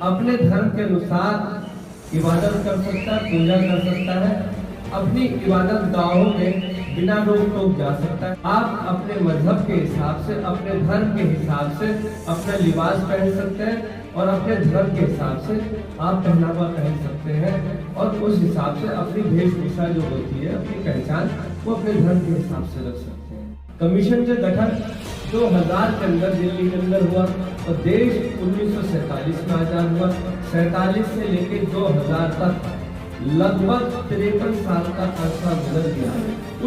अपने धर्म के अनुसार इबादत कर सकता है, पूजा कर सकता है, अपनी इबादत गाहों में बिना रोक टोक जा सकता है। आप अपने मजहब के हिसाब से, अपने धर्म के हिसाब से अपना लिबास पहन सकते हैं और अपने धर्म के हिसाब से आप पहनावा पहन सकते हैं और उस हिसाब से अपनी वेशभूषा जो होती है, अपनी पहचान, वो अपने धर्म के हिसाब से रख सकते हैं। कमीशन का गठन 2000 के अंदर दिल्ली के अंदर हुआ और देश 1947 में आजाद हुआ। 47 से लेकर 2000 तक लगभग 53 साल का अरसा गुजर गया।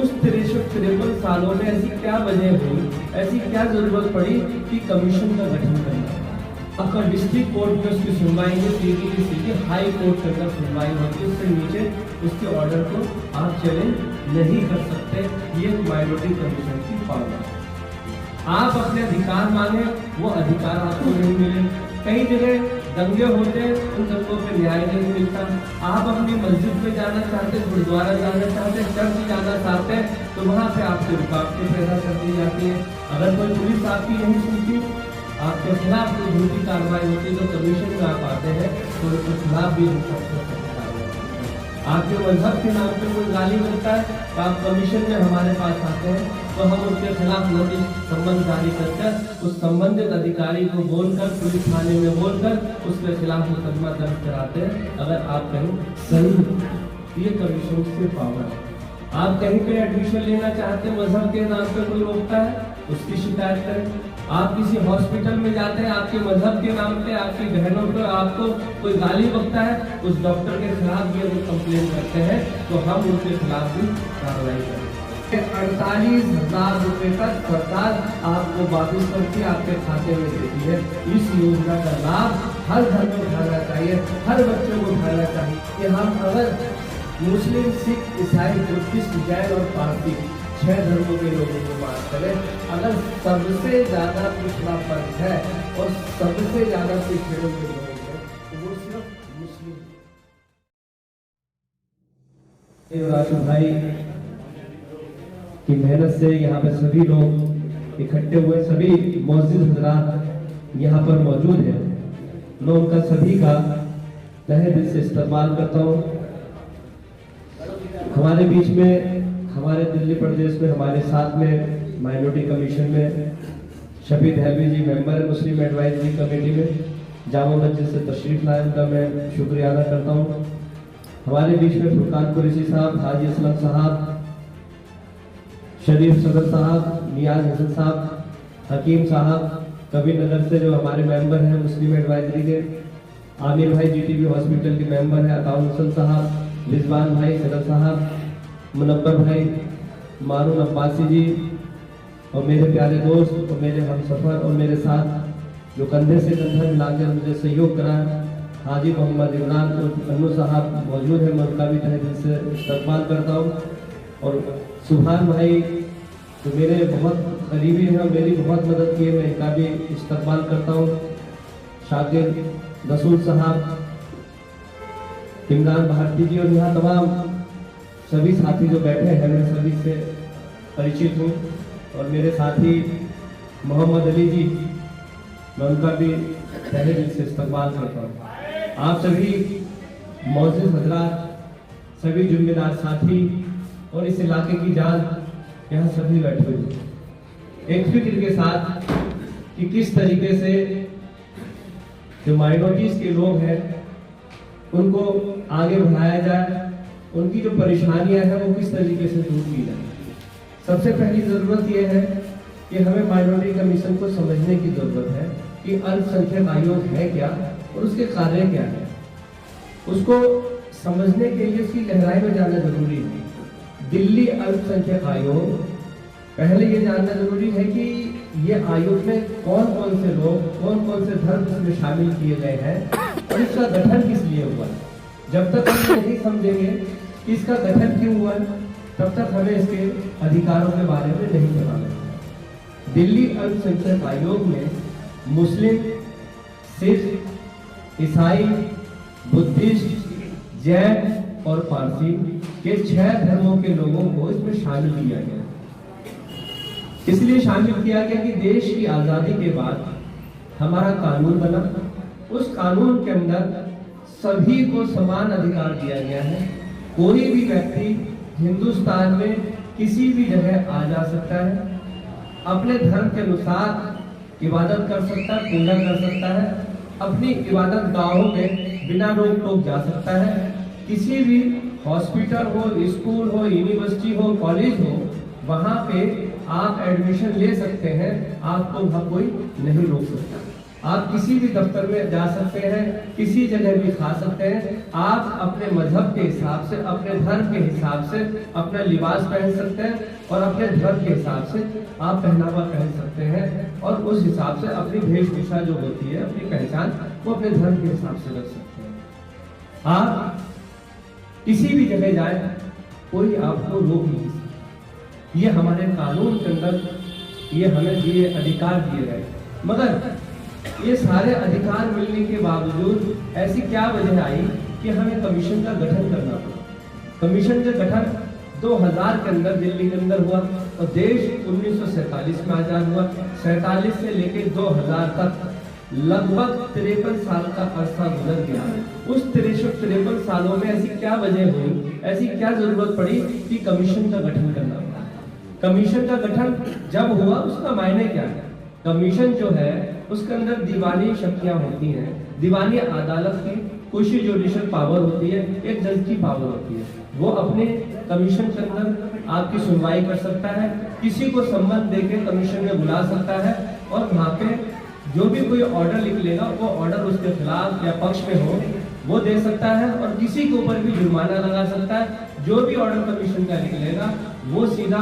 उस 53 सालों में ऐसी क्या वजह हुई, ऐसी क्या जरूरत पड़ी कि कमीशन का गठन करना? आपका डिस्ट्रिक्ट कोर्ट में उसकी सुनवाई में सीधी हाई कोर्ट के अंदर सुनवाई होती है, उससे नीचे उसके ऑर्डर को आप चैलेंज नहीं कर सकते। ये माइनॉरिटी कमीशन की पावर है। आप अपने अधिकार मांगे, वो अधिकार आपको नहीं मिले। कई जगह दंगे होते हैं, उन दंगों पे न्याय नहीं मिलता। आप अपनी मस्जिद में जाना चाहते, गुरुद्वारा जाना चाहते, चर्च जाना चाहते हैं, तो वहाँ पे आपसे रुकावटें पैदा कर दी जाती है। अगर कोई पुलिस आपकी नहीं सुनती, आपके खिलाफ कोई झूठी कार्रवाई होती है, तो कमीशन में आप आते हैं तो उसके खिलाफ भी आपके मजहब के नाम पे कोई गाली मिलता है तो आप कमीशन में हमारे पास आते हैं, तो हम उनके खिलाफ नोटिस संबंध जारी करकर उस संबंधित अधिकारी को बोलकर, पुलिस थाने में बोलकर उसके खिलाफ मुकदमा दर्ज कराते हैं। अगर आप कहीं सही, ये कमीशन से पावर है। आप कहीं पे एडमिशन लेना चाहते हैं, मजहब के नाम पे कोई रोकता है, उसकी शिकायत करें। आप किसी हॉस्पिटल में जाते हैं, आपके मजहब के नाम पे आपकी बहनों पे आपको कोई गाली बकता है, उस डॉक्टर के खिलाफ भी अगर कंप्लेन करते हैं तो हम उनके खिलाफ भी कार्रवाई करेंगे। 48,000 रुपए तक सरकार आपको वापिस करके आपके खाते में देती है। इस योजना का लाभ हर घर में उठाना चाहिए, हर बच्चे को उठाना चाहिए। कि हम अगर मुस्लिम, सिख, ईसाई, बुद्धिस्ट, जैन और पारसी 6 धर्मों के लोगों को बात करें, अगर सबसे ज्यादा पिछड़ा पंथ है और सबसे ज्यादा पिछड़ों के लोग हैं तो वो सिर्फ मुस्लिम। राजू भाई की मेहनत से यहाँ पे सभी लोग इकट्ठे हुए, सभी मौजूद हजरात यहाँ पर मौजूद हैं। मैं उनका सभी का तहे दिल से इस्तेमाल करता हूँ। हमारे बीच में, हमारे दिल्ली प्रदेश में, हमारे साथ में माइनॉरिटी कमीशन में शफी दहलवी जी मेंबर है मुस्लिम एडवाइजरी कमेटी में, जामा मस्जिद से तशरीफ लाए, उनका मैं शुक्रिया अदा करता हूँ। हमारे बीच में फुरकान कुरैशी साहब, हाजी असलम साहब, शरीफ सदर साहब, नियाज हसन साहब, हकीम साहब, कबीर नगर से जो हमारे मेंबर हैं मुस्लिम एडवाइजरी के, आमिर भाई जीटीबी हॉस्पिटल के मेंबर हैं, अताउल हसन साहब, रिजवान भाई सदर साहब, मुनव्वर भाई, मारून अब्बासी जी और मेरे प्यारे दोस्त और मेरे हमसफर और मेरे साथ जो कंधे से कंधा मिलाकर मुझे सहयोग करा, हाजी मोहम्मद इमरान और अन्नू साहब मौजूद हैं, मैं उनका भी तहे दिल से इस्तकबाल करता हूँ। और सुभान भाई जो मेरे बहुत करीबी हैं, मेरी बहुत मदद की है, मैं इनका भी इस्तकबाल करता हूँ। शाकिर रसूल साहब, इमरान भारती जी और यहाँ तमाम सभी साथी जो बैठे हैं, मैं सभी से परिचित हूँ। और मेरे साथी मोहम्मद अली जी, मैं उनका भी तहे दिल से इस्तकबाल करता हूँ। आप सभी मौजूद हजरात, सभी जिम्मेदार साथी और इस इलाके की जान यहाँ सभी बैठे हुए एक फिक्र के साथ कि किस तरीके से जो माइनॉरिटीज के लोग हैं उनको आगे बढ़ाया जाए, उनकी जो परेशानियां हैं वो किस तरीके से दूर की जाए। सबसे पहली जरूरत यह है कि हमें माइनॉरिटी कमीशन को समझने की जरूरत है कि अल्पसंख्यक आयोग है क्या और उसके कार्य क्या है। उसको समझने के लिए उसकी गहराई में जाना जरूरी है। दिल्ली अल्पसंख्यक आयोग, पहले ये जानना जरूरी है कि ये आयोग में कौन कौन से लोग, कौन कौन से धर्म इसमें शामिल किए गए हैं और इसका गठन किस लिए हुआ। जब तक हम नहीं समझेंगे कि इसका गठन क्यों हुआ, तब तक हमें इसके अधिकारों के बारे में नहीं पता लगता। दिल्ली अल्पसंख्यक आयोग में मुस्लिम, सिख, ईसाई, बुद्धिस्ट, जैन और पारसी के 6 धर्मों के लोगों को इसमें शामिल किया गया। इसलिए शामिल किया गया कि देश की आजादी के बाद हमारा कानून बना, उस कानून के अंदर सभी को समान अधिकार दिया गया है। कोई भी व्यक्ति हिंदुस्तान में किसी भी जगह आ जा सकता है, अपने धर्म के अनुसार इबादत कर सकता है, पूजा कर सकता है, अपनी इबादत गाहों में बिना रोक टोक जा सकता है। किसी भी हॉस्पिटल हो, स्कूल हो, यूनिवर्सिटी हो, कॉलेज हो, वहां पे आप एडमिशन ले सकते हैं, आपको वहां कोई नहीं रोक सकता। आप किसी भी दफ्तर में जा सकते हैं, किसी जगह भी खा सकते हैं। आप अपने मजहब के हिसाब से, अपने धर्म के हिसाब से अपना लिबास पहन सकते हैं और अपने धर्म के हिसाब से आप पहनावा पहन सकते हैं और उस हिसाब से अपनी वेशभूषा जो होती है, अपनी पहचान, वो अपने धर्म के हिसाब से रख सकते हैं। आप किसी भी जगह जाए, कोई आपको रोक नहीं सकता। ये हमारे कानून के अंदर ये हमें दिए अधिकार दिए गए। मगर ये सारे अधिकार मिलने के बावजूद ऐसी क्या वजह आई कि हमें कमीशन का गठन करना पड़ा। कमीशन का गठन 2000 के अंदर दिल्ली के अंदर हुआ और देश 1947 में आजाद हुआ। 47 से लेकर 2000 तक लगभग 53 साल का अरसा गुजर गया। उस 53 सालों में ऐसी क्या वजह हुई, ऐसी क्या जरूरत पड़ी कि कमीशन का गठन करना पड़ा। कमीशन का गठन जब हुआ, उसका मायने क्या है? कमीशन जो है उसके अंदर दीवानी शक्तियां होती हैं, दीवानी अदालत की कुछ जुडिशियल पावर होती है, एक जज की पावर होती है। वो अपने कमीशन के अंदर आपकी सुनवाई कर सकता है, किसी को सम्मन देकर कमीशन में बुला सकता है और वहाँ पे जो भी कोई ऑर्डर लिख लेगा वो ऑर्डर उसके खिलाफ या पक्ष में हो वो दे सकता है और किसी के ऊपर भी जुर्माना लगा सकता है। जो भी ऑर्डर कमीशन का लिख लेगा वो सीधा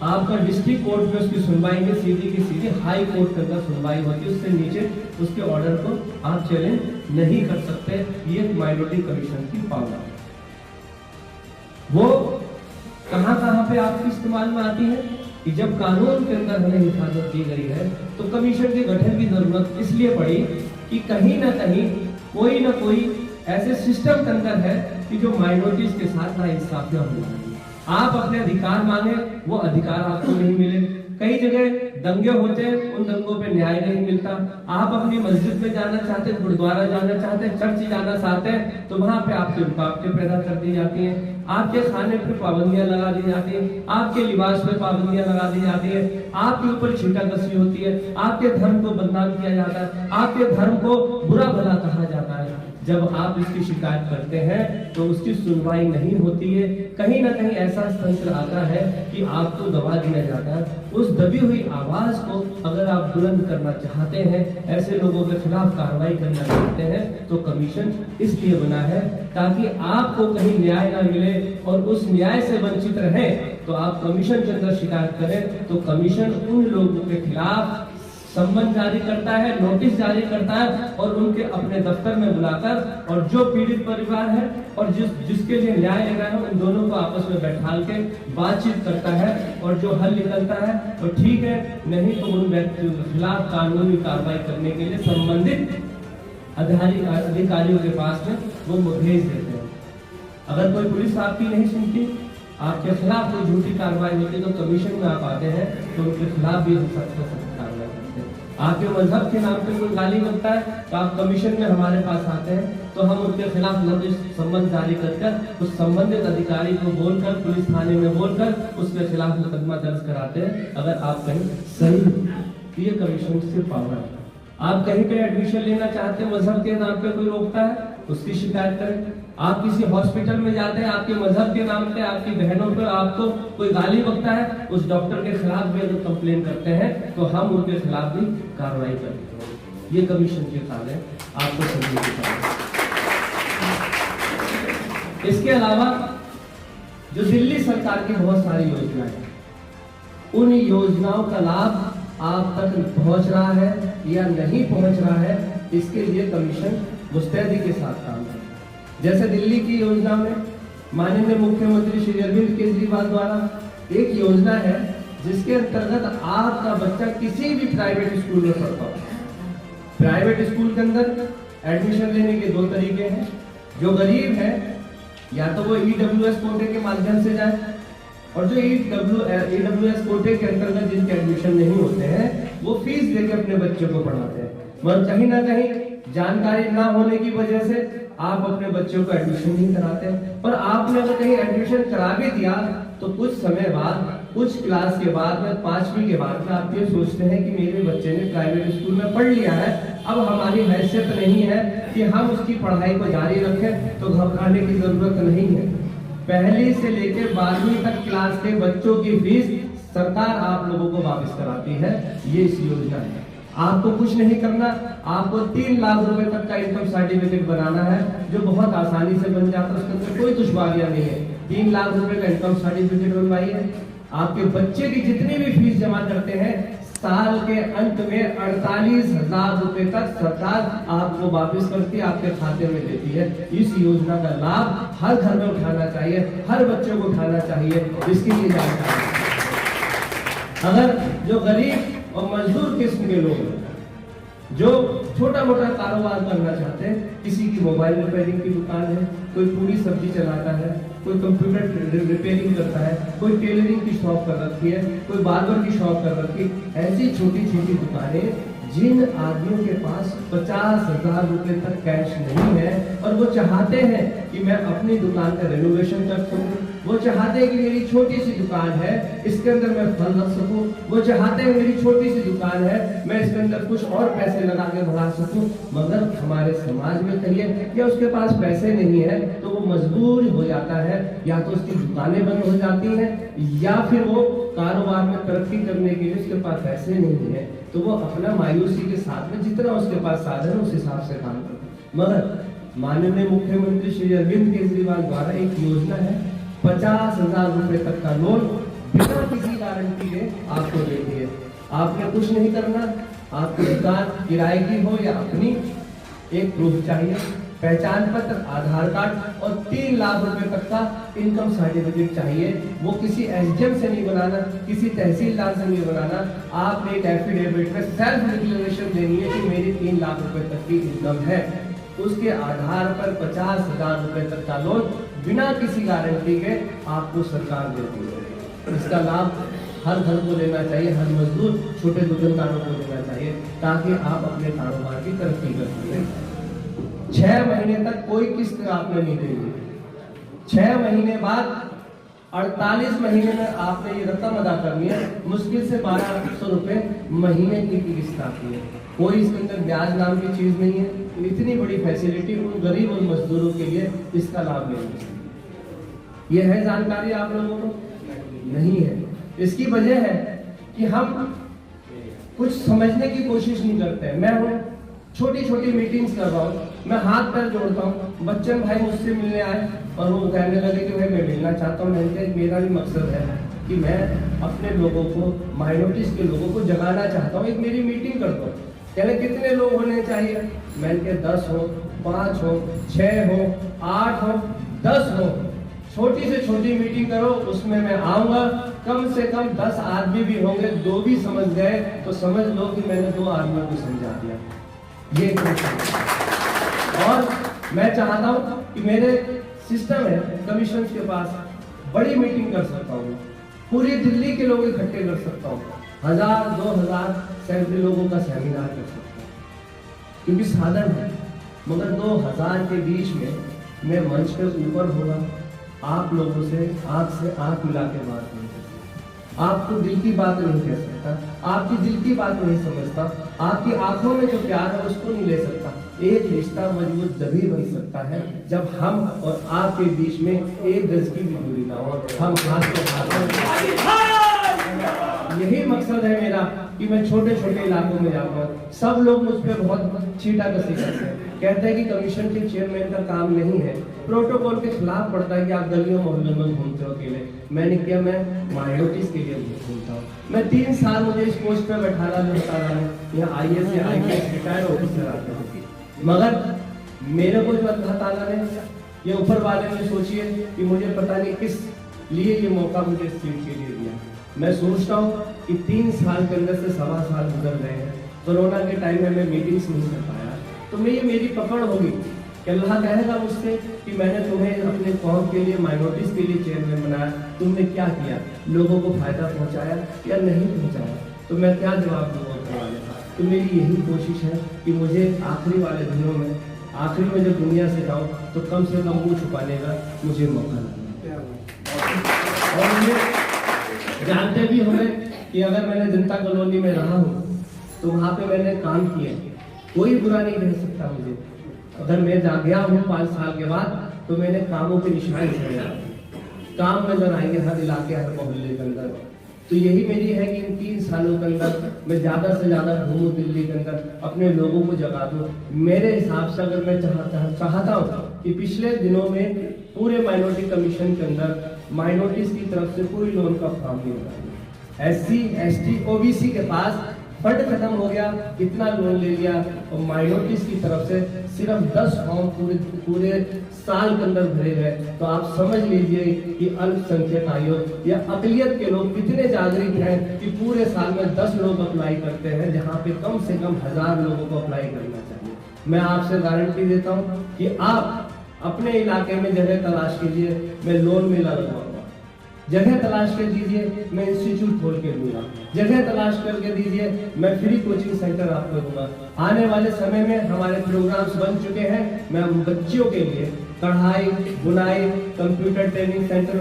आपका डिस्ट्रिक्ट कोर्ट में उसकी सुनवाई में सीधी की सीधी हाई कोर्ट के अंदर सुनवाई होती है। उससे नीचे उसके ऑर्डर को आप चैलेंज नहीं कर सकते। ये माइनॉरिटी कमीशन की पावर है। वो कहां पे आपके इस्तेमाल में आती है कि जब कानून के अंदर हमें हिफाजत दी गई है तो कमीशन के गठन की जरूरत इसलिए पड़ी कि कहीं ना कहीं कोई ना कोई ऐसे सिस्टम के अंदर है कि जो माइनॉरिटीज के साथ नाइंसाफियां हो रही है। आप अपने अधिकार मांगे, वो अधिकार आपको नहीं मिले। कई जगह दंगे होते हैं, उन दंगों पे न्याय नहीं मिलता। आप अपनी मस्जिद में जाना चाहते हैं, गुरुद्वारा जाना चाहते हैं, चर्च जाना चाहते हैं, तो वहां पे आपकी रुकावटें पैदा कर दी जाती हैं। आपके खाने पे पाबंदियां लगा दी जाती हैं, आपके लिबास पे पाबंदियां लगा दी जाती है, आपके ऊपर छींटाकशी होती है, आपके धर्म को बदनाम किया जाता है, आपके धर्म को बुरा भला कहा जाता है। जब आप इसकी शिकायत करते हैं तो उसकी सुनवाई नहीं होती है। कहीं ना कहीं ऐसा तंत्र आता है कि आपको दबा दिया जाता है। उस दबी हुई आवाज को अगर आप बुलंद करना चाहते हैं, ऐसे लोगों के खिलाफ कार्रवाई करना चाहते हैं, तो कमीशन इसलिए बना है ताकि आपको कहीं न्याय ना मिले और उस न्याय से वंचित रहे तो आप कमीशन के अंदर शिकायत करें। तो कमीशन उन लोगों के खिलाफ सम्मन जारी करता है, नोटिस जारी करता है और उनके अपने दफ्तर में बुलाकर और जो पीड़ित परिवार है और जिसके लिए न्याय लेना है उन दोनों को आपस में बैठाल के बातचीत करता है और जो हल निकलता है तो ठीक है, नहीं तो उन व्यक्तियों के खिलाफ कानूनी कार्रवाई करने के लिए संबंधित अधिकारियों के पास में वो भेज देते हैं। अगर कोई पुलिस आपकी नहीं सुनती, आपके खिलाफ कोई झूठी कार्रवाई होती तो कमीशन में आप आते हैं तो उनके खिलाफ भी सख्त कार्रवाई करते हैं। आपके मजहब के नाम पे कोई गाली बनता है तो आप कमीशन में हमारे पास आते हैं तो हम उनके खिलाफ नोटिस सम्मन जारी कर उस संबंधित अधिकारी को बोलकर, पुलिस थाने में बोलकर उसके खिलाफ मुकदमा दर्ज कराते हैं अगर आप कहीं सही। ये कमीशन से पावर है। आप कहीं पे एडमिशन लेना चाहते हैं, मजहब के नाम पे कोई रोकता है, उसकी शिकायत करें। आप किसी हॉस्पिटल में जाते हैं, आपके मजहब के नाम पे आपकी बहनों पे आपको कोई गाली बकता है, उस डॉक्टर के खिलाफ भी अगर कंप्लेन करते हैं तो हम उनके खिलाफ भी कार्रवाई करते हैं। ये कमीशन के कार्य है, आपको समझने की कार्य। इसके अलावा जो दिल्ली सरकार की बहुत सारी योजनाएं हैं, उन योजनाओं का लाभ आप तक पहुंच रहा है या नहीं पहुंच रहा है, इसके लिए कमीशन मुस्तैदी के साथ काम करता है। जैसे दिल्ली की योजना में माननीय मुख्यमंत्री श्री अरविंद केजरीवाल द्वारा एक योजना है जिसके अंतर्गत आपका बच्चा किसी भी प्राइवेट स्कूल में पढ़ता हो। प्राइवेट स्कूल के अंदर एडमिशन लेने के 2 तरीके हैं। जो गरीब है या तो वो EWS कोटे के माध्यम से जाए और जो EWS कोटे के अंतर्गत जिनके एडमिशन नहीं होते हैं वो फीस देके अपने बच्चे को पढ़ाते हैं। मगर कहीं ना कहीं जानकारी ना होने की वजह से आप अपने बच्चों को एडमिशन नहीं कराते। पर आपने अगर कहीं एडमिशन करा भी दिया तो कुछ समय बाद, कुछ क्लास के बाद में, 5वीं के बाद में आप ये सोचते हैं कि मेरे बच्चे ने प्राइवेट स्कूल में पढ़ लिया है, अब हमारी हैसियत नहीं है कि हम उसकी पढ़ाई को जारी रखें, तो घबराने की जरूरत नहीं है। पहली से लेकर 12वीं तक क्लास के बच्चों की फीस सरकार आप लोगों को वापस कराती है। ये इस योजना है। आपको कुछ नहीं करना, आपको 3 लाख रुपए तक का इनकम सर्टिफिकेट बनाना है, जो बहुत आसानी से बन जाता है, उसके अंदर कोई दुश्वारियां नहीं है। 3 लाख रुपए का इनकम सर्टिफिकेट बनवाइए। आपके बच्चे की जितनी भी फीस जमा करते हैं, साल के अंत में 48,000 रुपए तक सरकार आपको वापस करती है, आपके खाते में देती है। इस योजना का लाभ हर घर में उठाना चाहिए, हर बच्चे को उठाना चाहिए। इसके लिए जानकारी, अगर जो गरीब और मजदूर किस्म के लोग हैं, जो छोटा मोटा कारोबार करना चाहते हैं, किसी की मोबाइल रिपेयरिंग की दुकान है, कोई पूरी सब्जी चलाता है, कोई कंप्यूटर रिपेयरिंग करता है, कोई टेलरिंग की शॉप कर रखी है, कोई बार्बर की शॉप कर रखी है, ऐसी छोटी छोटी दुकानें जिन आदमियों के पास 50,000 रुपए तक कैश नहीं है और वो चाहते हैं कि मैं अपनी दुकान का रेनोवेशन कर सकूं, वो चाहते हैं कि मेरी छोटी सी दुकान है, इसके अंदर मैं फल रख सकूं, वो चाहते हैं मेरी छोटी सी दुकान है, मैं इसके अंदर कुछ और पैसे लगा के बढ़ा सकूं, मगर हमारे समाज में कहिए या उसके पास पैसे नहीं है तो वो मजबूर हो जाता है, या तो उसकी दुकानें बंद हो जाती हैं, या फिर वो कारोबार में तरक्की करने के लिए उसके पास पैसे नहीं है, तो वो अपना मायूसी के साथ में जितना उसके पास साधन है उस हिसाब से काम करता है। मगर माननीय मुख्यमंत्री श्री अरविंद केजरीवाल द्वारा एक योजना है, 50,000 रुपए तक का लोन बिना किसी गारंटी के आपको देती है। आपने कुछ नहीं करना, आपकी दुकान किराए की हो या अपनी, एक प्रूफ चाहिए, पहचान पत्र, आधार कार्ड और 3 लाख रुपए तक का इनकम सर्टिफिकेट चाहिए। वो किसी एसडीएम से नहीं बनाना, किसी तहसीलदार से नहीं बनाना, आपने एक एफिडेविट में सेल्फ डिक्लेरेशन देनी है कि मेरी 3 लाख रुपए तक की इनकम है। उसके आधार पर 50,000 रुपए तक का लोन बिना किसी गारंटी के आपको सरकार देती है। इसका लाभ हर घर को लेना चाहिए, हर मजदूर, छोटे दुकानदारों को लेना चाहिए, ताकि आप अपने कारोबार की तरक्की कर सकें। 6 महीने तक कोई किस्त आपने नहीं देनी, 6 महीने बाद 48 महीने में आपने ये रकम अदा करनी है। मुश्किल से 1200 रुपए महीने की किस्त आती है, कोई इसके अंदर ब्याज नाम की चीज नहीं है। इतनी बड़ी फैसिलिटी उन गरीब और मजदूरों के लिए इसका लाभ लेना चाहिए। यह है जानकारी आप लोगों को नहीं है। इसकी वजह है कि हम कुछ समझने की कोशिश नहीं करते। मैं हूँ, छोटी छोटी मीटिंग्स कर रहा हूँ, मैं हाथ पैर जोड़ता हूँ, बच्चन भाई मुझसे मिलने आए और वो कहने लगे कि भाई मैं मिलना चाहता हूँ। मैंने मेरा भी मकसद है कि मैं अपने लोगों को, माइनॉरिटीज के लोगों को जगाना चाहता हूँ, एक मेरी मीटिंग करता हूँ। कहने कितने लोग होने चाहिए? मैंने 10 हो, 5 हो, 6 हो, 8 हो, 10 हो, छोटी से छोटी मीटिंग करो, उसमें मैं आऊंगा। कम से कम 10 आदमी भी होंगे, 2 भी समझ गए तो समझ लो कि मैंने 2 आदमियों को समझा दिया। ये और मैं चाहता हूं कि मेरे सिस्टम है कमीशन के पास, बड़ी मीटिंग कर सकता हूँ, पूरी दिल्ली के लोग इकट्ठे कर सकता हूँ, 1000, 2000 सैकड़ों लोगों का सेमिनार कर सकता हूँ, क्योंकि साधन है। मगर 2000 के बीच में मैं मंच पे ऊपर होगा, आप लोगों से आंख मिला के बात नहीं कर सकता, आपको दिल की बात नहीं कह सकता, आपकी दिल की बात नहीं समझता, आपकी आंखों में जो प्यार है उसको नहीं ले सकता। एक रिश्ता मजबूत तभी बन सकता है जब हम और आपके बीच में 1 गज की भी दूरी ना हो, हम हाथ से हाथ। यही मकसद है मेरा कि मैं छोटे छोटे इलाकों में जाता हूँ। सब लोग मुझ पर बहुत छीटा कसी करते हैं, कहते हैं कि कमीशन के चेयरमैन का काम नहीं है, प्रोटोकॉल के खिलाफ पड़ता है कि आप गलियों मोहल्लों में घूमते हो अकेले। मैंने किया, मैं माइनॉरिटीज के लिए घूमता हूँ। मैं 3 साल मुझे इस पोस्ट पर बैठाना बता रहा है, यहाँ IAS से IPS रिटायर्ड ऑफिसर आते हैं, मगर मेरे को जो अल्लाह ताला ने, ये ऊपर वाले ने, सोचिए कि मुझे पता नहीं किस लिए ये मौका मुझे इस सीट के लिए दिया। मैं सोचता हूँ कि 3 साल के अंदर से 1.25 साल गुजर गए हैं। कोरोना के टाइम में मैं मीटिंग्स नहीं कर पाया, तो मैं ये मेरी पकड़ होगी कि अल्लाह कहेगा मुझसे कि मैंने तुम्हें अपने कौम के लिए, माइनॉरिटीज के लिए चेयरमैन बनाया, तुमने क्या किया? लोगों को फायदा पहुंचाया या नहीं पहुंचाया? तो मैं क्या जवाब दूंगा? तो मेरी यही कोशिश है कि मुझे आखिरी वाले दिनों में, आखिरी में जब दुनिया से जाऊँ तो कम से कम मुँह छुपाने का मुझे मौका मिले। और मुझे जानते भी होंगे कि अगर मैंने जनता कॉलोनी में रहा हूँ तो वहाँ पे मैंने काम किए, कोई बुरा नहीं कह सकता मुझे। अगर मैं जा गया हूँ 5 साल के बाद तो मैंने कामों के निशान छोड़े, काम नजर आएंगे हर इलाके, हर मोहल्ले के अंदर। तो यही मेरी है कि इन 3 सालों के अंदर मैं ज़्यादा से ज़्यादा घूमूँ दिल्ली के अंदर, अपने लोगों को जगा दूँ। मेरे हिसाब से अगर मैं चाहता हूँ कि पिछले दिनों में पूरे माइनॉरिटी कमीशन के अंदर माइनॉरिटीज़ की तरफ से कोई लोन का फॉर्म नहीं होगा। SC, ST, OBC के पास फंड खत्म हो गया, कितना लोन ले लिया, और माइनॉरिटीज की तरफ से सिर्फ 10 फॉर्म पूरे साल के अंदर भरे गए। तो आप समझ लीजिए कि अल्पसंख्यक आयोग या अकलियत के लोग कितने जागरूक हैं कि पूरे साल में 10 लोग अप्लाई करते हैं, जहां पे कम से कम 1000 लोगों को अप्लाई करना चाहिए। मैं आपसे गारंटी देता हूं कि आप अपने इलाके में जगह तलाश कीजिए, मैं लोन मेला लगवाऊंगा। जगह तलाश कर दीजिए, मैं इंस्टीट्यूट खोल के दूंगा। जगह तलाश करके दीजिए, मैं फ्री कोचिंग सेंटर आपको दूंगा। आने वाले समय में हमारे प्रोग्राम्स बन चुके हैं। मैं बच्चियों के लिए कढ़ाई, बुनाई, computer training centre,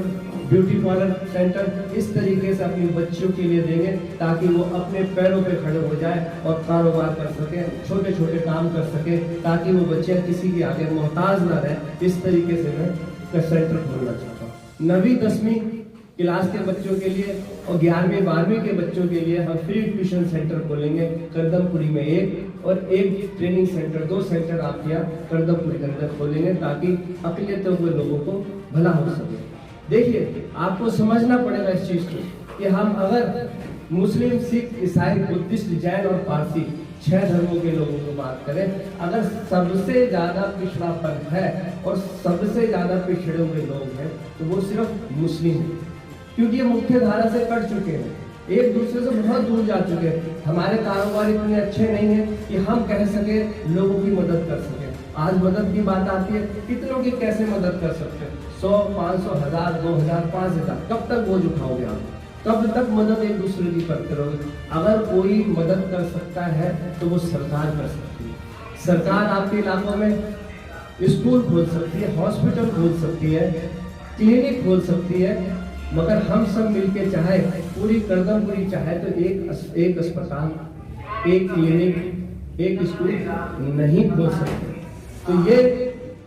beauty parlour centre, इस तरीके से अपनी बच्चियों के लिए देंगे ताकि वो अपने पैरों पे खड़े हो जाए और कारोबार कर सके, छोटे छोटे काम कर सके, ताकि वो बच्चे किसी के आगे मोहताज ना रहे। इस तरीके से मैं सेंटर खोलना चाहता हूँ। 9वीं 10वीं क्लास के बच्चों के लिए और 11वीं 12वीं के बच्चों के लिए हम फ्री ट्यूशन सेंटर खोलेंगे। करदमपुरी में 1 और 1 ट्रेनिंग सेंटर, 2 सेंटर आप यहाँ करदमपुरी के अंदर खोलेंगे ताकि अकलियतों के लोगों को भला हो सके। देखिए, आपको समझना पड़ेगा इस चीज को कि हम अगर मुस्लिम, सिख, ईसाई, बुद्धिस्ट, जैन और पारसी 6 धर्मों के लोगों को बात करें, अगर सबसे ज्यादा पिछड़ापन है और सबसे ज्यादा पिछड़े हुए लोग हैं तो वो सिर्फ मुस्लिम हैं, क्योंकि ये मुख्य धारा से कट चुके हैं, एक दूसरे से बहुत दूर जा चुके हैं। हमारे कारोबार इतने अच्छे नहीं हैं कि हम कह सके लोगों की मदद कर सके। आज मदद की बात आती है, कितनों की कैसे मदद कर सकते हैं? 100, 500, 1000, 2000, 5000, कब तक बोझ उठाओगे आप? कब तक मदद एक दूसरे की करते रहोगे? अगर कोई मदद कर सकता है तो वो सरकार कर सकती है। सरकार आपके इलाकों में स्कूल खोल सकती है, हॉस्पिटल खोल सकती है, क्लिनिक खोल सकती है, मगर हम सब मिलके चाहे, पूरी करदमपुरी चाहे तो एक अस्पताल, एक क्लिनिक, एक स्कूल नहीं खोल सकते। तो ये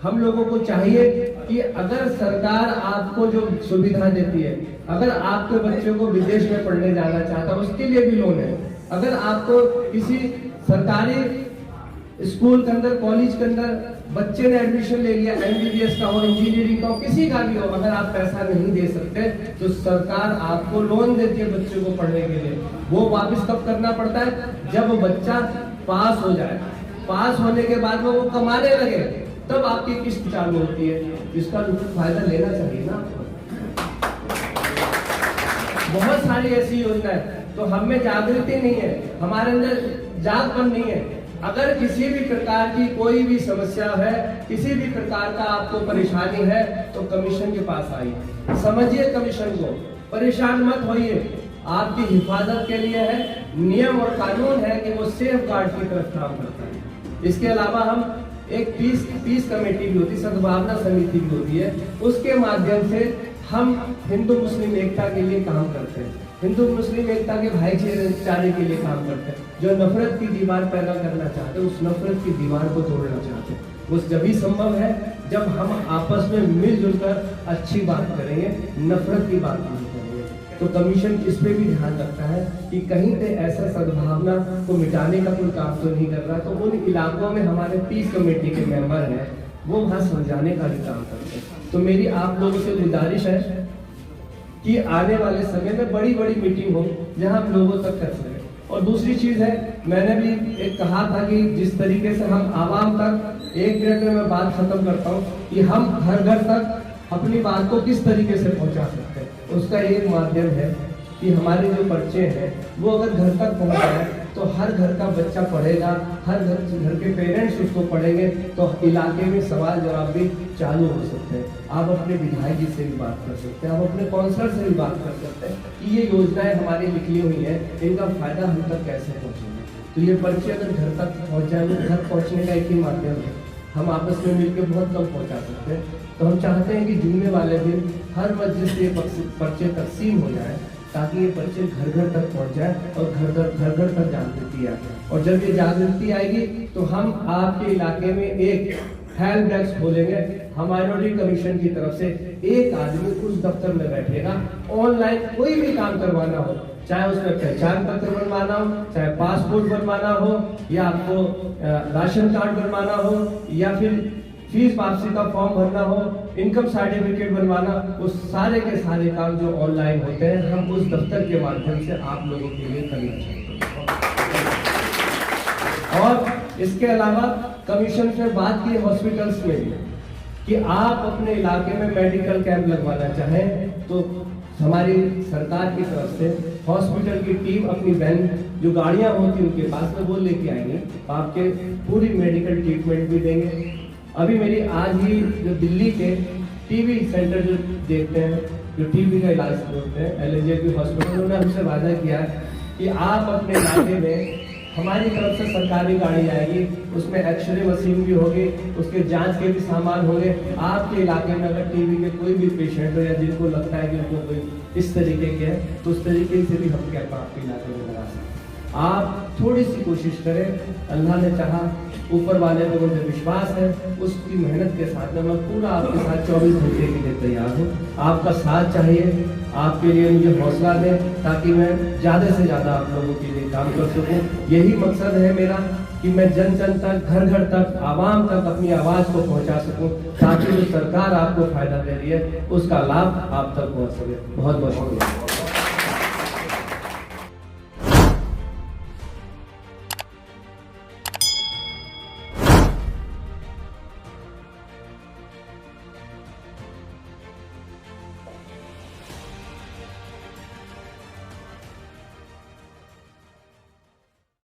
हम लोगों को चाहिए कि अगर सरकार आपको जो सुविधा देती है, अगर आपके बच्चों को विदेश में पढ़ने जाना चाहता है उसके लिए भी लोन है। अगर आपको किसी सरकारी स्कूल के अंदर, कॉलेज के अंदर बच्चे ने एडमिशन ले लिया, MBBS का हो, इंजीनियरिंग का हो, किसी का भी हो, अगर आप पैसा नहीं दे सकते तो सरकार आपको लोन देती है बच्चों को पढ़ने के लिए। वो वापस कब करना पड़ता है? जब बच्चा पास हो जाए। पास होने के बाद वो कमाने लगे तब आपकी किस्त चालू होती है। इसका फायदा लेना चाहिए ना। बहुत सारी ऐसी योजनाएं, तो हम में जागृति नहीं है, हमारे अंदर जागपन नहीं है। अगर किसी भी प्रकार की कोई भी समस्या है, किसी भी प्रकार का आपको परेशानी है तो कमीशन के पास आइए, समझिए कमीशन को, परेशान मत होइए। आपकी हिफाजत के लिए है, नियम और कानून है कि वो सेफ गार्ड की तरफ काम करता है। इसके अलावा हम एक पीस कमेटी भी होती है, सद्भावना समिति भी होती है, उसके माध्यम से हम हिंदू मुस्लिम एकता के लिए काम करते हैं, हिंदू मुस्लिम एकता के भाईचारे के लिए काम करते हैं। जो नफरत की दीवार पैदा करना चाहते हैं, उस नफरत की दीवार को तोड़ना चाहते हैं, वो जभी संभव है जब हम आपस में मिलजुल कर अच्छी बात करेंगे, नफरत की बात नहीं करेंगे। तो कमीशन इस पे भी ध्यान रखता है कि कहीं पे ऐसा सद्भावना को मिटाने का कोई काम तो नहीं कर रहा। तो उन इलाकों में हमारे पीस कमेटी के मेंबर हैं, वो वहाँ समझाने का भी काम करते हैं। तो मेरी आप लोगों से गुजारिश है कि आने वाले समय में बड़ी बड़ी मीटिंग हो जहां हम लोगों तक कर सकें। और दूसरी चीज है, मैंने भी एक कहा था कि जिस तरीके से हम आवाम तक, 1 मिनट में मैं बात खत्म करता हूँ, कि हम घर घर तक अपनी बात को किस तरीके से पहुंचा सकते हैं। उसका एक माध्यम है कि हमारे जो पर्चे हैं वो अगर घर तक पहुंच जाए तो हर घर का बच्चा पढ़ेगा, हर घर के पेरेंट्स उसको पढ़ेंगे, तो इलाके में सवाल जवाब भी चालू हो सकते हैं। आप अपने विधायक जी से भी बात कर सकते हैं, आप अपने काउंसलर से भी बात कर सकते हैं कि ये योजनाएं हमारी निकली हुई हैं, इनका फायदा हम तक कैसे पहुँचेगा। तो ये पर्ची अगर घर तक पहुंच जाए, घर पहुंचने का एक ही माध्यम है, हम आपस में मिलकर बहुत कम पहुंचा सकते हैं। तो हम चाहते हैं कि जुम्मे वाले दिन हर मस्जिद से पर्चे तकसीम हो जाए, ताकि ये पर्चे घर घर तक पहुंच जाए और घर घर तक जागृति आए। और जब ये जागृति आएगी तो हम आपके इलाके में एक हेल्प डेस्क खोलेंगे। हम माइनॉरिटी कमीशन की तरफ से एक आदमी उस दफ्तर में बैठेगा, ऑनलाइन कोई भी काम करवाना हो, चाहे उसमें पहचान पत्र बनवाना हो, चाहे पासपोर्ट बनवाना हो, या आपको राशन कार्ड बनवाना हो, या फिर फीस वापसी का फॉर्म भरना हो, इनकम सर्टिफिकेट बनवाना, वो सारे के सारे काम जो ऑनलाइन होते हैं हम उस दफ्तर के माध्यम से आप लोगों के लिए करना चाहते हैं। और इसके अलावा कमीशन से बात की हॉस्पिटल्स में भी कि आप अपने इलाके में मेडिकल कैंप लगवाना चाहें तो हमारी सरकार की तरफ से हॉस्पिटल की टीम अपनी वैन जो गाड़ियां होती हैं उनके पास में वो लेके आएंगे, आपके पूरी मेडिकल ट्रीटमेंट भी देंगे। अभी मेरी आज ही जो दिल्ली के टीबी सेंटर जो देखते हैं, जो टीबी का इलाज करते हैं, LNJP हॉस्पिटल, उन्होंने हमसे वादा किया है कि आप अपने इलाके में हमारी तरफ से सरकारी गाड़ी आएगी, उसमें एक्सरे मशीन भी होगी, उसके जांच के भी सामान होंगे। आपके इलाके में अगर टीबी के कोई भी पेशेंट हो या जिनको लगता है कि उनको कोई इस तरीके के है, तो उस तरीके से भी हम कैंप आपके इलाके में लगा सकते हैं। आप थोड़ी सी कोशिश करें, अल्लाह ने चाहा, ऊपर वाले पे मुझे विश्वास है, उसकी मेहनत के साथ में मैं पूरा आपके साथ 24 घंटे के लिए तैयार हूँ। आपका साथ चाहिए, आपके लिए मुझे हौसला दें ताकि मैं ज़्यादा से ज़्यादा आप लोगों के लिए काम कर सकूं। यही मकसद है मेरा कि मैं जन जन तक, घर घर तक, आवाम तक अपनी आवाज़ को पहुंचा सकूं, ताकि जो सरकार आपको फायदा दे रही है उसका लाभ आप तक पहुंच सके। बहुत बहुत शुक्रिया।